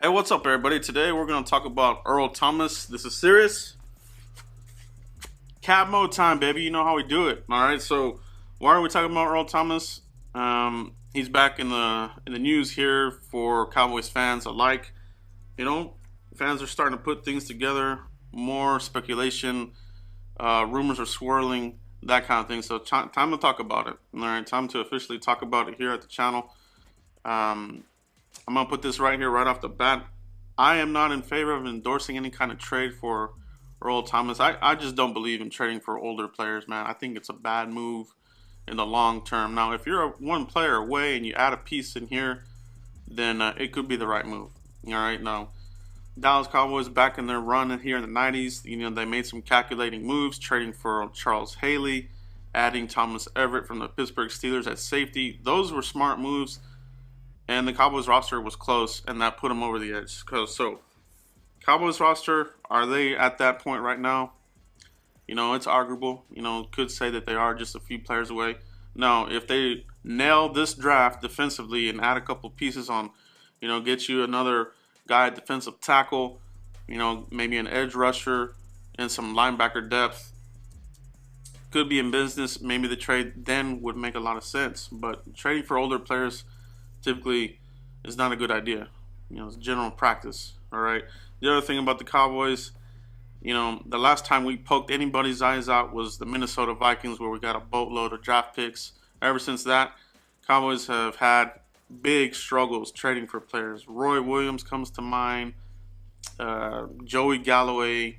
Hey, what's up, everybody? Today we're going to talk about Earl Thomas. This is serious. Cat mode time, baby. You know how we do it. All right. So, why are we talking about Earl Thomas? He's back in the news here for Cowboys fans alike. You know, fans are starting to put things together. More speculation, rumors are swirling, that kind of thing. So, time to talk about it. All right, time to officially talk about it here at the channel. I'm going to put this right here, right off the bat. I am not in favor of endorsing any kind of trade for Earl Thomas. I just don't believe in trading for older players, man. I think it's a bad move in the long term. Now, if you're one player away and you add a piece in here, then it could be the right move. All right, now, Dallas Cowboys back in their run here in the 90s, you know, they made some calculating moves, trading for Charles Haley, adding Thomas Everett from the Pittsburgh Steelers at safety. Those were smart moves. And the Cowboys roster was close, and that put them over the edge. So, Cowboys roster, are they at that point right now? You know, it's arguable. You know, could say that they are just a few players away. Now, if they nail this draft defensively and add a couple pieces on, you know, get you another guy at defensive tackle, you know, maybe an edge rusher and some linebacker depth, could be in business. Maybe the trade then would make a lot of sense. But trading for older players typically is not a good idea. You know, it's general practice. All right. The other thing about the Cowboys, you know, the last time we poked anybody's eyes out was the Minnesota Vikings, where we got a boatload of draft picks. Ever since that, Cowboys have had big struggles trading for players. Roy Williams comes to mind. Joey Galloway.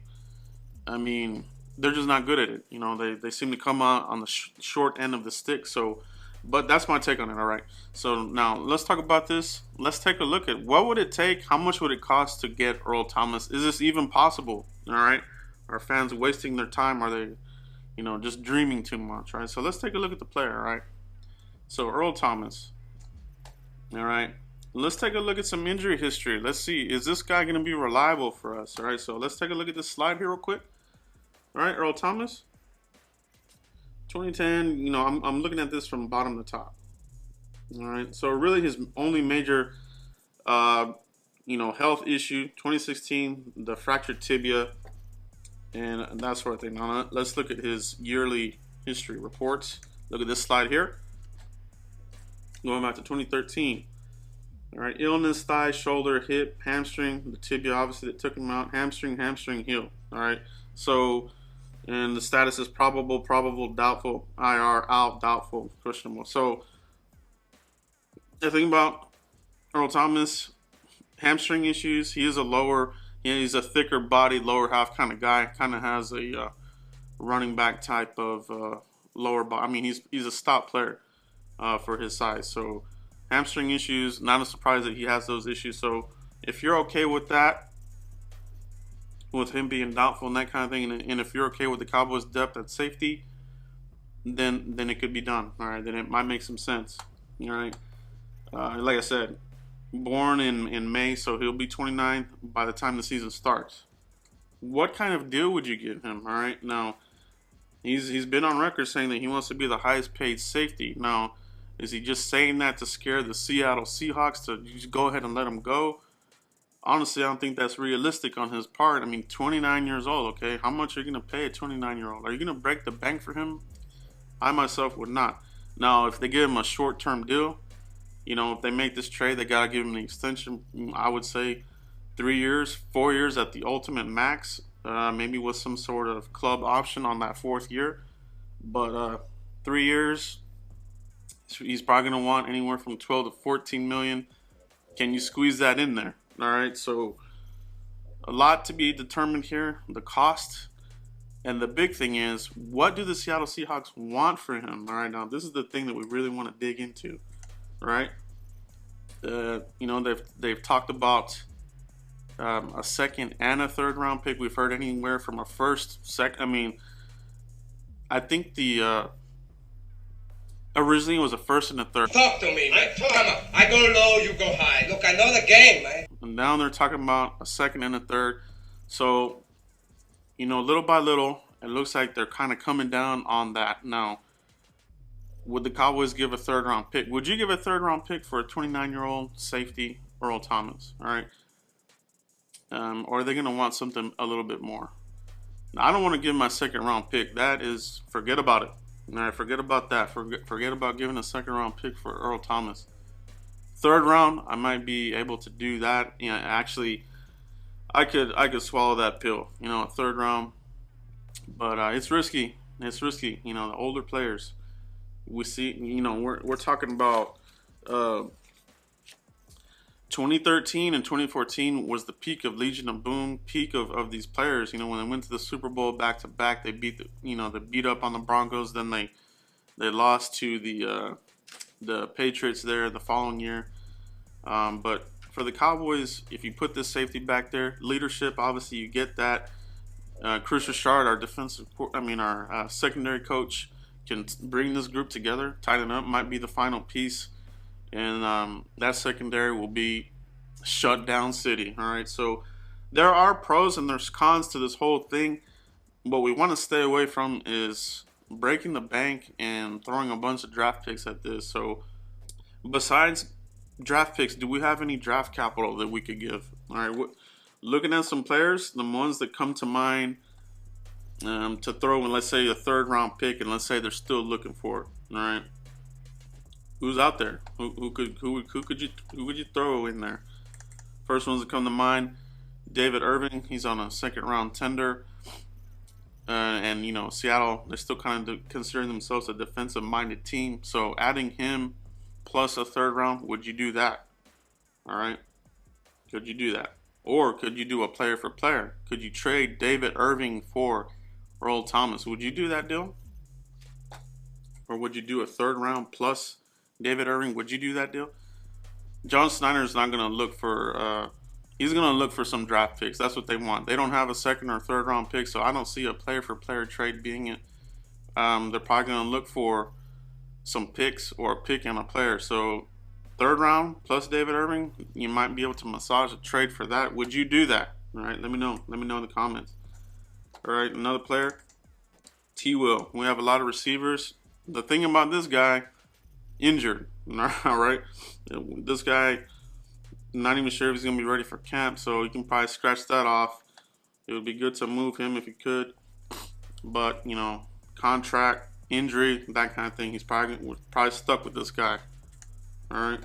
I mean, they're just not good at it. You know, they seem to come out on the short end of the stick. So, but that's my take on it, all right? So now let's talk about this. Let's take a look at what would it take, how much would it cost to get Earl Thomas? Is this even possible, all right? Are fans wasting their time? Are they, you know, just dreaming too much, right? So let's take a look at the player, all right? So Earl Thomas, all right? Let's take a look at some injury history. Let's see, is this guy going to be reliable for us, all right? So let's take a look at this slide here real quick. All right, Earl Thomas. 2010, you know, I'm looking at this from bottom to top. All right, so really his only major, you know, health issue, 2016, the fractured tibia, and that sort of thing. Now let's look at his yearly history reports. Look at this slide here. Going back to 2013. All right, illness, thigh, shoulder, hip, hamstring, the tibia obviously that took him out, hamstring, heel. All right, so. And the status is probable, doubtful, IR, out, doubtful, questionable. So the thing about Earl Thomas, hamstring issues. He's a thicker body, lower half kind of guy. Kind of has a running back type of lower body. I mean, he's a stop player for his size. So hamstring issues, not a surprise that he has those issues. So if you're okay with that, with him being doubtful and that kind of thing, and if you're okay with the Cowboys' depth at safety, then it could be done. All right, then it might make some sense. All right, like I said, born in May, so he'll be 29 by the time the season starts. What kind of deal would you give him? All right, now he's been on record saying that he wants to be the highest paid safety. Now, is he just saying that to scare the Seattle Seahawks to just go ahead and let him go? Honestly, I don't think that's realistic on his part. I mean, 29 years old, okay? How much are you going to pay a 29-year-old? Are you going to break the bank for him? I myself would not. Now, if they give him a short-term deal, you know, if they make this trade, they got to give him an extension. I would say 3 years, 4 years at the ultimate max, maybe with some sort of club option on that fourth year. But 3 years, he's probably going to want anywhere from 12 to 14 million. Can you squeeze that in there? All right, so a lot to be determined here, the cost. And the big thing is, what do the Seattle Seahawks want for him? All right, now this is the thing that we really want to dig into, right? You know, they've talked about a second and a third round pick. We've heard anywhere from a first, second. I mean, I think the originally it was a first and a third. Talk to me, man. Come on. I go low, you go high. Look, I know the game, man. And now they're talking about a second and a third. So, you know, little by little, it looks like they're kind of coming down on that. Now, would the Cowboys give a third-round pick? Would you give a third-round pick for a 29-year-old safety, Earl Thomas? All right. or are they going to want something a little bit more? Now, I don't want to give my second round pick. That is, forget about it. All right, forget about that. Forget about giving a second round pick for Earl Thomas. Third round, I might be able to do that. Actually, I could swallow that pill. A third round, but it's risky. It's risky. The older players we see. We're talking about. 2013 and 2014 was the peak of Legion of Boom, peak of these players. When they went to the Super Bowl back to back, they beat they beat up on the Broncos. Then they lost to the Patriots there the following year. But for the Cowboys, if you put this safety back there, leadership, obviously you get that. Chris Richard, our secondary coach, can bring this group together, tighten up, might be the final piece. And that secondary will be shut down city. All right, so there are pros and there's cons to this whole thing. What we want to stay away from is breaking the bank and throwing a bunch of draft picks at this. So besides draft picks, do we have any draft capital that we could give? All right, looking at some players, the ones that come to mind to throw in, let's say, a third round pick, and let's say they're still looking for it. All right. Who's out there? Who could you throw in there? First ones that come to mind: David Irving. He's on a second round tender, and Seattle. They're still kind of considering themselves a defensive minded team. So adding him plus a third round, would you do that? All right, could you do that? Or could you do a player for player? Could you trade David Irving for Earl Thomas? Would you do that deal? Or would you do a third round plus David Irving? Would you do that deal? John Snyder is not going to look for. He's going to look for some draft picks. That's what they want. They don't have a second or third round pick, so I don't see a player for player trade being it. They're probably going to look for some picks or a pick and a player. So third round plus David Irving, you might be able to massage a trade for that. Would you do that? All right, let me know. Let me know in the comments. All right, another player, T. Will. We have a lot of receivers. The thing about this guy, injured. All right, this guy, not even sure if he's gonna be ready for camp, so you can probably scratch that off. It would be good to move him if you could, but contract, injury, that kind of thing. He's probably stuck with this guy. All right.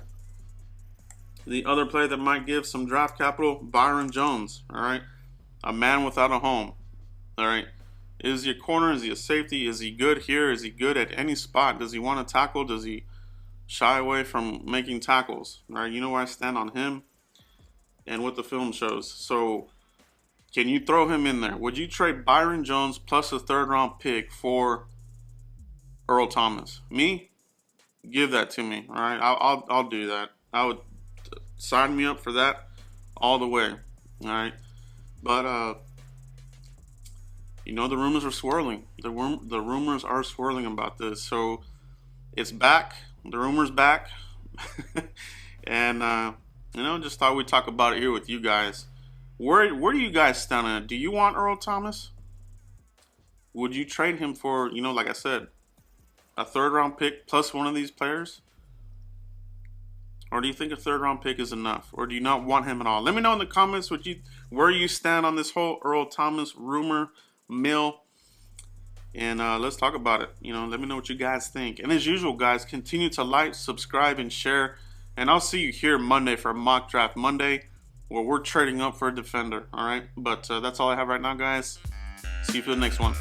The other player that might give some draft capital, Byron Jones. All right, a man without a home. All right. Is he a corner? Is he a safety? Is he good here? Is he good at any spot? Does he want to tackle? Does he shy away from making tackles? All right, you know where I stand on him and what the film shows. So can you throw him in there? Would you trade Byron Jones plus a third round pick for Earl Thomas? Me? Give that to me. All right, I'll do that. I would sign me up for that all the way. All right, but the rumors are swirling. The rumors are swirling about this. So it's back. The rumor's back. And, just thought we'd talk about it here with you guys. Where do you guys stand on it? Do you want Earl Thomas? Would you trade him for, like I said, a third round pick plus one of these players? Or do you think a third round pick is enough? Or do you not want him at all? Let me know in the comments where you stand on this whole Earl Thomas rumor mill, and let's talk about it. Let me know what you guys think. And as usual, guys, continue to like, subscribe, and share. And I'll see you here Monday for Mock Draft Monday, where we're trading up for a defender. All right, but that's all I have right now, guys. See you for the next one.